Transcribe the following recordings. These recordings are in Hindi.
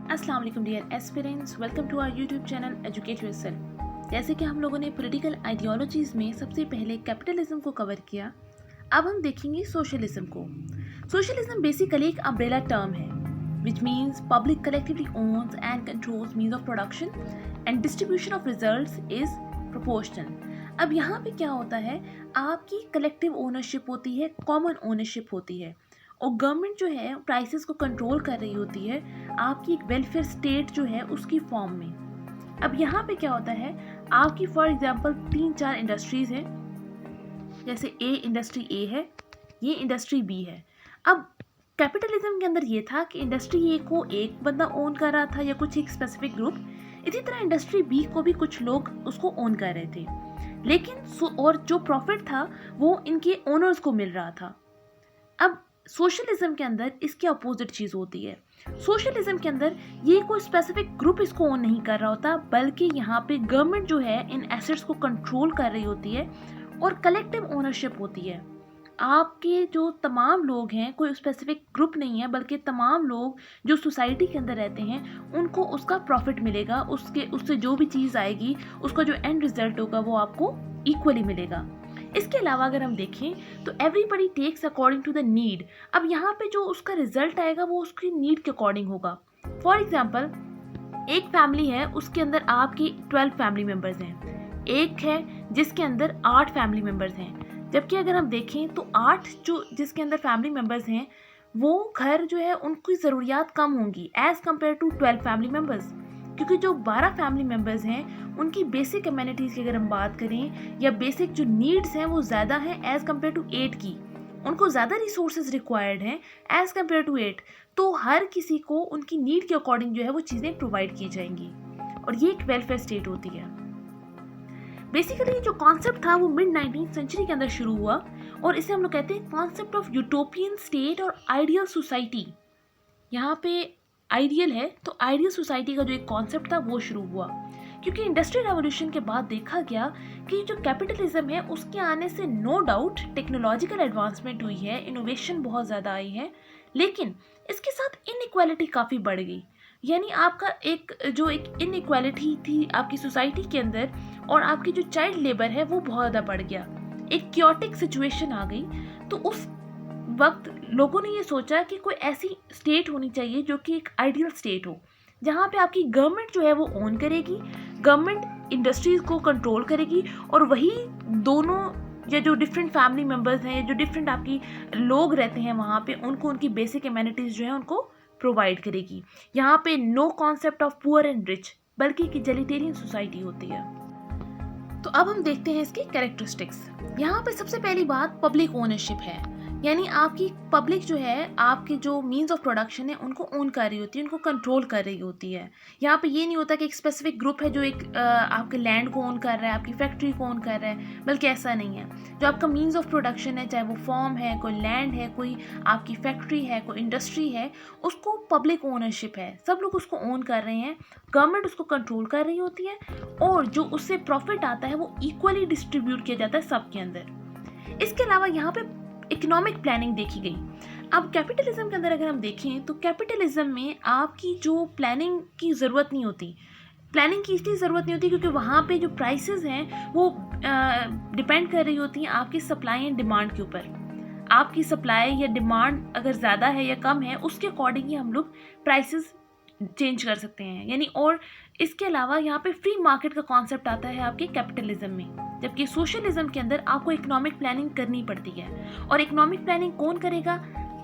अस्सलाम वालेकुम dear aspirants, welcome to our YouTube channel educate yourself. जैसे कि हम लोगों ने पॉलिटिकल आइडियोलॉजीज़ में सबसे पहले कैपिटलिज्म को कवर किया, अब हम देखेंगे सोशलिज्म को। सोशलिज्म बेसिकली एक अम्ब्रेला टर्म है which means public collectively owns and controls means of production and distribution of results is proportional. अब यहाँ पे क्या होता है, आपकी कलेक्टिव ओनरशिप होती है, कॉमन ओनरशिप होती है, और गवर्नमेंट जो है प्राइसेस को कंट्रोल कर रही होती है आपकी एक वेलफेयर स्टेट जो है उसकी फॉर्म में। अब यहाँ पे क्या होता है, आपकी फॉर एग्जांपल 3-4 इंडस्ट्रीज हैं, जैसे इंडस्ट्री ए है, ये इंडस्ट्री बी है। अब कैपिटलिज्म के अंदर ये था कि इंडस्ट्री ए को एक बंदा ओन कर रहा था या कुछ एक स्पेसिफिक ग्रुप, इसी तरह इंडस्ट्री बी को भी कुछ लोग उसको ओन कर रहे थे, लेकिन और जो प्रॉफिट था वो इनके ओनर्स को मिल रहा था। अब सोशलिज्म के अंदर इसके अपोजिट चीज़ होती है। सोशलिज्म के अंदर ये कोई स्पेसिफिक ग्रुप इसको ओन नहीं कर रहा होता, बल्कि यहाँ पे गवर्नमेंट जो है इन एसेट्स को कंट्रोल कर रही होती है और कलेक्टिव ओनरशिप होती है। आपके जो तमाम लोग हैं, कोई स्पेसिफिक ग्रुप नहीं है, बल्कि तमाम लोग जो सोसाइटी के अंदर रहते हैं उनको उसका प्रॉफिट मिलेगा, उससे जो भी चीज़ आएगी उसका जो एंड रिजल्ट होगा वो आपको इक्वली मिलेगा। इसके अलावा अगर हम देखें तो everybody takes according to the need. अब यहाँ पे जो उसका रिजल्ट आएगा वो उसकी नीड के अकॉर्डिंग होगा। फॉर एग्जांपल एक फैमिली है, उसके अंदर आपकी 12 फैमिली मेम्बर्स हैं, एक है जिसके अंदर 8 फैमिली मेम्बर्स हैं, जबकि अगर हम देखें तो 8 जो जिसके अंदर फैमिली मेम्बर्स हैं वो घर जो है उनकी ज़रूरियात कम होंगी as compare to 12 family members, क्योंकि जो 12 फैमिली मेम्बर्स हैं उनकी बेसिक कम्युनिटीज़ की अगर हम बात करें या बेसिक जो नीड्स हैं वो ज़्यादा हैं एज़ कम्पेयर टू 8 की, उनको ज़्यादा रिसोर्सेज रिक्वायर्ड हैं एज़ कम्पेयर टू 8। तो हर किसी को उनकी नीड के अकॉर्डिंग जो है वो चीज़ें प्रोवाइड की जाएंगी, और ये एक वेलफेयर स्टेट होती है। बेसिकली जो कॉन्सेप्ट था वो मिड 19th सेंचुरी के अंदर शुरू हुआ, और इसे हम लोग कहते हैं कॉन्सेप्ट ऑफ यूटोपियन स्टेट और आइडियल सोसाइटी। यहाँ पे आइडियल है तो आइडियल सोसाइटी का जो एक कॉन्सेप्ट था वो शुरू हुआ, क्योंकि इंडस्ट्रियल रेवोल्यूशन के बाद देखा गया कि जो कैपिटलिज्म है उसके आने से नो डाउट टेक्नोलॉजिकल एडवांसमेंट हुई है, इनोवेशन बहुत ज़्यादा आई है, लेकिन इसके साथ इनइक्वालिटी काफ़ी बढ़ गई। यानी आपका एक इनइक्वालिटी थी आपकी सोसाइटी के अंदर, और आपकी जो चाइल्ड लेबर है वो बहुत ज़्यादा बढ़ गया, एक क्योटिक सिचुएशन आ गई। तो उस वक्त लोगों ने ये सोचा कि कोई ऐसी स्टेट होनी चाहिए जो कि एक आइडियल स्टेट हो, जहाँ पे आपकी गवर्नमेंट जो है वो ओन करेगी, गवर्नमेंट इंडस्ट्रीज को कंट्रोल करेगी, और वही दोनों या जो डिफरेंट फैमिली मेम्बर्स हैं, जो डिफरेंट आपकी लोग रहते हैं वहाँ पे, उनको उनकी बेसिक एमेनिटीज़ जो है उनको प्रोवाइड करेगी। यहाँ पे no concept of poor and rich, बल्कि एक इगैलिटेरियन सोसाइटी होती है। तो अब हम देखते हैं इसकी कैरेक्टरिस्टिक्स। यहाँ पे सबसे पहली बात पब्लिक ओनरशिप है, यानी आपकी पब्लिक जो है आपके जो मीन्स ऑफ प्रोडक्शन है उनको ओन कर रही होती है, उनको कंट्रोल कर रही होती है। यहाँ पे ये नहीं होता कि एक स्पेसिफिक ग्रुप है जो एक आपके लैंड को ओन कर रहा है, आपकी फैक्ट्री को ओन कर रहा है, बल्कि ऐसा नहीं है। जो आपका मीन्स ऑफ प्रोडक्शन है, चाहे वो फॉर्म है, कोई लैंड है, कोई आपकी फैक्ट्री है, कोई इंडस्ट्री है, उसको पब्लिक ओनरशिप है, सब लोग उसको ओन कर रहे हैं, गवर्नमेंट उसको कंट्रोल कर रही होती है, और जो उससे प्रॉफिट आता है वो इक्वली डिस्ट्रीब्यूट किया जाता है सबके अंदर। इसके अलावा यहाँ पे इकोनॉमिक प्लानिंग देखी गई। अब कैपिटलिज्म के अंदर अगर हम देखें तो कैपिटलिज्म में आपकी जो प्लानिंग की ज़रूरत नहीं होती, प्लानिंग की इसलिए ज़रूरत नहीं होती क्योंकि वहाँ पे जो प्राइसेस हैं वो डिपेंड कर रही होती हैं आपकी सप्लाई एंड डिमांड के ऊपर। आपकी सप्लाई या डिमांड अगर ज़्यादा है या कम है, उसके अकॉर्डिंग ही हम लोग प्राइसेस चेंज कर सकते हैं, यानी। और इसके अलावा यहाँ पे फ्री मार्केट का कॉन्सेप्ट आता है आपके कैपिटलिज्म में, जबकि सोशलिज्म के अंदर आपको इकोनॉमिक प्लानिंग करनी पड़ती है, और इकोनॉमिक प्लानिंग कौन करेगा?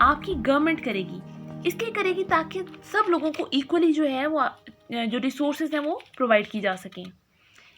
आपकी गवर्नमेंट करेगी। इसलिए करेगी ताकि सब लोगों को इक्वली जो है वो जो रिसोर्सेज हैं वो प्रोवाइड की जा सकें।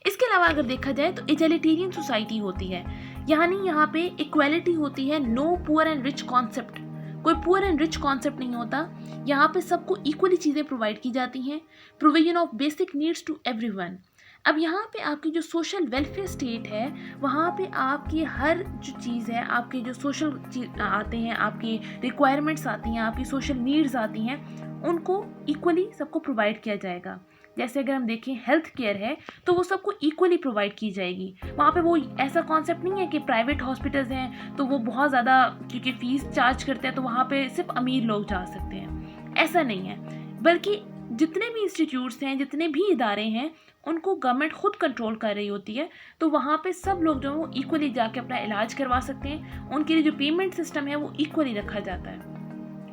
इसके अलावा अगर देखा जाए तो इगैलिटेरियन सोसाइटी होती है, यानी यहाँ पे इक्वालिटी होती है, no poor and rich concept, कोई पुअर एंड रिच कॉन्सेप्ट नहीं होता। यहाँ पे सबको इक्वली चीज़ें प्रोवाइड की जाती हैं, provision of basic needs to everyone. अब यहाँ पे आपकी जो सोशल वेलफेयर स्टेट है, वहाँ पे आपकी हर जो चीज़ है, आपके जो सोशल आते हैं, आपकी रिक्वायरमेंट्स आती हैं, आपकी सोशल नीड्स आती हैं, उनको इक्वली सबको प्रोवाइड किया जाएगा। जैसे अगर हम देखें हेल्थ केयर है तो वो सबको इक्वली प्रोवाइड की जाएगी। वहाँ पे वो ऐसा कॉन्सेप्ट नहीं है कि प्राइवेट हॉस्पिटल्स हैं तो वो बहुत ज़्यादा क्योंकि फ़ीस चार्ज करते हैं तो वहाँ पे सिर्फ अमीर लोग जा सकते हैं, ऐसा नहीं है, बल्कि जितने भी इंस्टीट्यूट्स हैं, जितने भी इदारे हैं, उनको गवर्नमेंट खुद कंट्रोल कर रही होती है। तो वहाँ पे सब लोग जो हैं वो इक्वली जाके अपना इलाज करवा सकते हैं। उनके लिए जो पेमेंट सिस्टम है वो इक्वली रखा जाता है।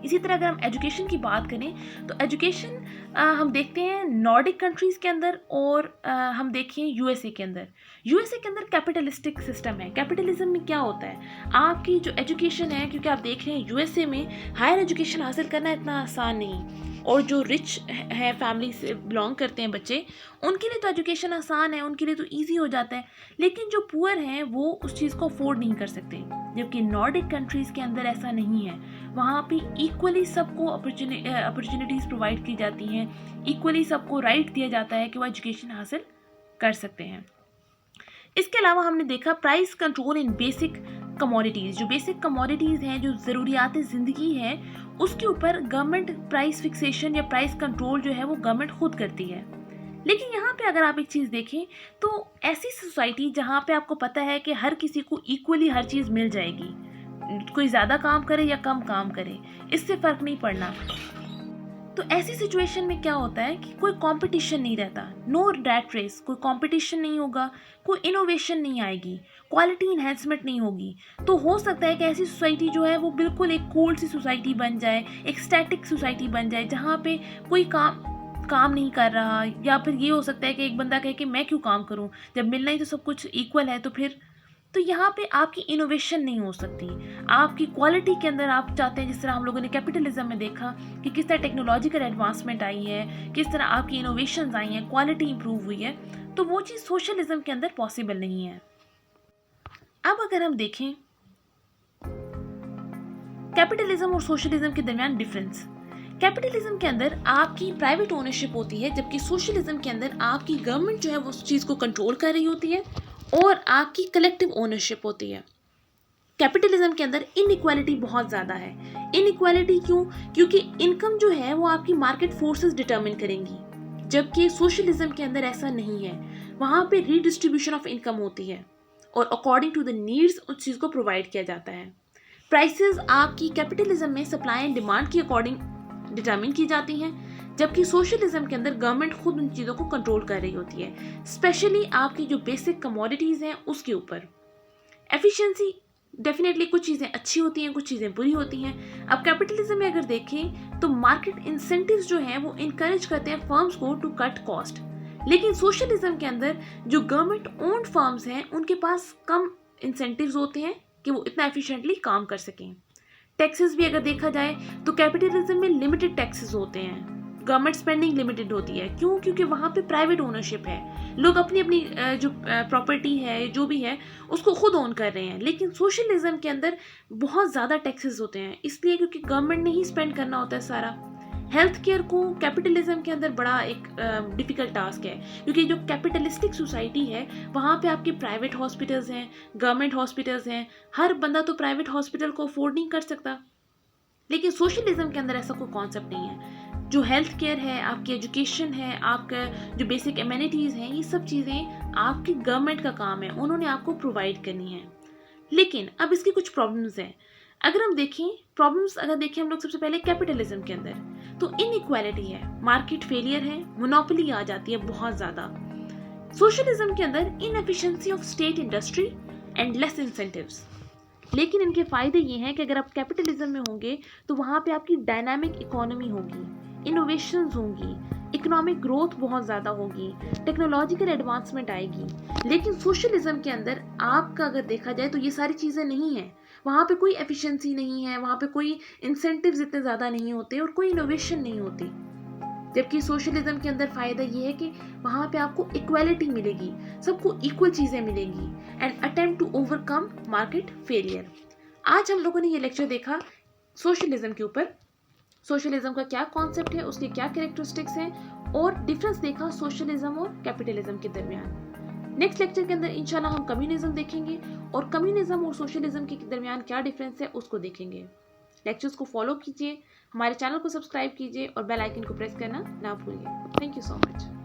इसी तरह अगर हम एजुकेशन की बात करें तो एजुकेशन हम देखते हैं नॉर्डिक कंट्रीज़ के अंदर और हम देखें यूएसए के अंदर। यूएसए के अंदर कैपिटलिस्टिक सिस्टम है। कैपिटलिज्म में क्या होता है, आपकी जो एजुकेशन है, क्योंकि आप देख रहे हैं यूएसए में हायर एजुकेशन हासिल करना इतना आसान नहीं, और जो रिच है फैमिली से बिलोंग करते हैं बच्चे, उनके लिए तो एजुकेशन आसान है, उनके लिए तो ईजी हो जाता है। लेकिन जो पुअर हैं वो उस चीज़ को अफोर्ड नहीं कर सकते, जबकि नॉर्डिक कंट्रीज़ के अंदर ऐसा नहीं है। वहाँ पे इक्वली सबको अपॉर्चुनिटीज़ प्रोवाइड की जाती हैं, इक्वली सबको राइट दिया जाता है कि वो एजुकेशन हासिल कर सकते हैं। इसके अलावा हमने देखा प्राइस कंट्रोल इन बेसिक कमोडिटीज़। जो बेसिक कमोडिटीज़ हैं, जो ज़रूरियात ज़िंदगी है, उसके ऊपर गवर्नमेंट प्राइस फिक्सेशन या प्राइस कंट्रोल जो है वो गवर्नमेंट खुद करती है। लेकिन यहाँ पे अगर आप एक चीज़ देखें तो ऐसी सोसाइटी जहाँ पे आपको पता है कि हर किसी को इक्वली हर चीज़ मिल जाएगी, कोई ज़्यादा काम करे या कम काम करे, इससे फ़र्क नहीं पड़ना, तो ऐसी सिचुएशन में क्या होता है कि कोई कंपटीशन नहीं रहता, नो रैट रेस, कोई कंपटीशन नहीं होगा, कोई इनोवेशन नहीं आएगी, क्वालिटी इन्हेंसमेंट नहीं होगी। तो हो सकता है कि ऐसी सोसाइटी जो है वो बिल्कुल एक कोल्ड सी सोसाइटी बन जाए, एक स्टैटिक सोसाइटी बन जाए, जहाँ पे कोई काम नहीं कर रहा। या फिर ये हो सकता है कि एक बंदा कहे कि मैं क्यों काम करूं, जब मिलना ही तो सब कुछ इक्वल है। तो यहाँ पे आपकी इनोवेशन नहीं हो सकती, आपकी क्वालिटी के अंदर आप चाहते हैं, जिस तरह हम लोगों ने कैपिटलिज्म में देखा कि किस तरह टेक्नोलॉजिकल एडवांसमेंट आई है, किस तरह आपकी इनोवेशंस आई हैं, क्वालिटी इंप्रूव हुई है, तो वो चीज़ सोशलिज्म के अंदर पॉसिबल नहीं है। अब अगर हम देखें कैपिटलिज्म और सोशलिज्म के दरमियान डिफरेंस, कैपिटलिज्म के अंदर आपकी प्राइवेट ओनरशिप होती है, जबकि सोशलिज्म के अंदर आपकी गवर्नमेंट जो है वो उस चीज़ को कंट्रोल कर रही होती है और आपकी कलेक्टिव ओनरशिप होती है। कैपिटलिज्म के अंदर इनइक्वालिटी बहुत ज़्यादा है। इनइक्वालिटी क्यों? क्योंकि इनकम जो है वो आपकी मार्केट फोर्सेस डिटरमिन करेंगी, जबकि सोशलिज्म के अंदर ऐसा नहीं है। वहाँ पे रीडिस्ट्रीब्यूशन ऑफ इनकम होती है और अकॉर्डिंग टू द नीड्स उस चीज़ को प्रोवाइड किया जाता है। प्राइसेस आपकी कैपिटलिज्म में सप्लाई एंड डिमांड के अकॉर्डिंग डिटरमिन की जाती हैं, जबकि सोशलिज्म के अंदर गवर्नमेंट खुद उन चीज़ों को कंट्रोल कर रही होती है, स्पेशली आपकी जो बेसिक कमोडिटीज़ हैं उसके ऊपर। एफिशिएंसी डेफिनेटली कुछ चीज़ें अच्छी होती हैं, कुछ चीज़ें बुरी होती हैं। अब कैपिटलिज्म में अगर देखें तो मार्केट इंसेंटिव्स जो हैं वो इनकरेज करते हैं फर्म्स को टू कट कॉस्ट, लेकिन सोशलिज्म के अंदर जो गवर्नमेंट ओन्ड फर्म्स हैं उनके पास कम इंसेंटिव्स होते हैं कि वो इतना एफिशिएंटली काम कर सकें। टैक्सेस भी अगर देखा जाए तो कैपिटलिज्म में लिमिटेड टैक्सेस होते हैं, गवर्नमेंट स्पेंडिंग लिमिटेड होती है। क्यों? क्योंकि वहाँ पे प्राइवेट ओनरशिप है, लोग अपनी अपनी जो प्रॉपर्टी है जो भी है उसको खुद ओन कर रहे हैं। लेकिन सोशलिज्म के अंदर बहुत ज़्यादा टैक्सेस होते हैं, इसलिए क्योंकि गवर्नमेंट ने ही स्पेंड करना होता है सारा। हेल्थ केयर को कैपिटलिज्म के अंदर बड़ा एक डिफ़िकल्ट टास्क है, क्योंकि जो कैपिटलिस्टिक सोसाइटी है वहाँ पे आपके प्राइवेट हॉस्पिटल्स हैं, गवर्नमेंट हॉस्पिटल्स हैं, हर बंदा तो प्राइवेट हॉस्पिटल को अफोर्ड नहीं कर सकता। लेकिन सोशलिज्म के अंदर ऐसा कोई कॉन्सेप्ट नहीं है। जो हेल्थ केयर है, आपकी एजुकेशन है, आपका जो बेसिक एमिनिटीज़ हैं, ये सब चीज़ें आपकी गवर्नमेंट का काम है, उन्होंने आपको प्रोवाइड करनी है। लेकिन अब इसकी कुछ प्रॉब्लम्स हैं। अगर हम देखें प्रॉब्लम्स, अगर देखें हम लोग सबसे पहले कैपिटलिज्म के अंदर, तो इनइक्वालिटी है, मार्केट फेलियर है, मोनोपोली आ जाती है बहुत ज़्यादा। सोशलिज्म के अंदर inefficiency of state industry and less incentives. लेकिन इनके फ़ायदे ये हैं कि अगर आप कैपिटलिज्म में होंगे तो वहाँ पे आपकी डायनामिक इकोनॉमी होगी, इनोवेशंस होंगी, इकोनॉमिक ग्रोथ बहुत ज़्यादा होगी, टेक्नोलॉजिकल एडवांसमेंट आएगी। लेकिन सोशलिज्म के अंदर आपका अगर देखा जाए तो ये सारी चीज़ें नहीं हैं, वहाँ पे कोई एफिशिएंसी नहीं है, वहाँ पे कोई इंसेंटिव्स इतने ज़्यादा नहीं होते और कोई इनोवेशन नहीं होती। जबकि सोशलिज्म के अंदर फ़ायदा ये है कि वहाँ पे आपको इक्वालिटी मिलेगी, सबको इक्वल चीज़ें मिलेंगी and attempt to overcome market failure. आज हम लोगों ने ये लेक्चर देखा सोशलिज्म के ऊपर, सोशलिज्म का क्या कॉन्सेप्ट है, उसके क्या कैरेक्टरिस्टिक्स हैं और डिफरेंस देखा सोशलिज्म और कैपिटलिज्म के दरमियान। नेक्स्ट लेक्चर के अंदर इंशाल्लाह हम कम्युनिज्म देखेंगे और कम्युनिज्म और सोशलिज्म के दरमियान क्या डिफरेंस है उसको देखेंगे। लेक्चर्स को फॉलो कीजिए, हमारे चैनल को सब्सक्राइब कीजिए और बेल आइकन को प्रेस करना ना भूलिए। Thank you so much.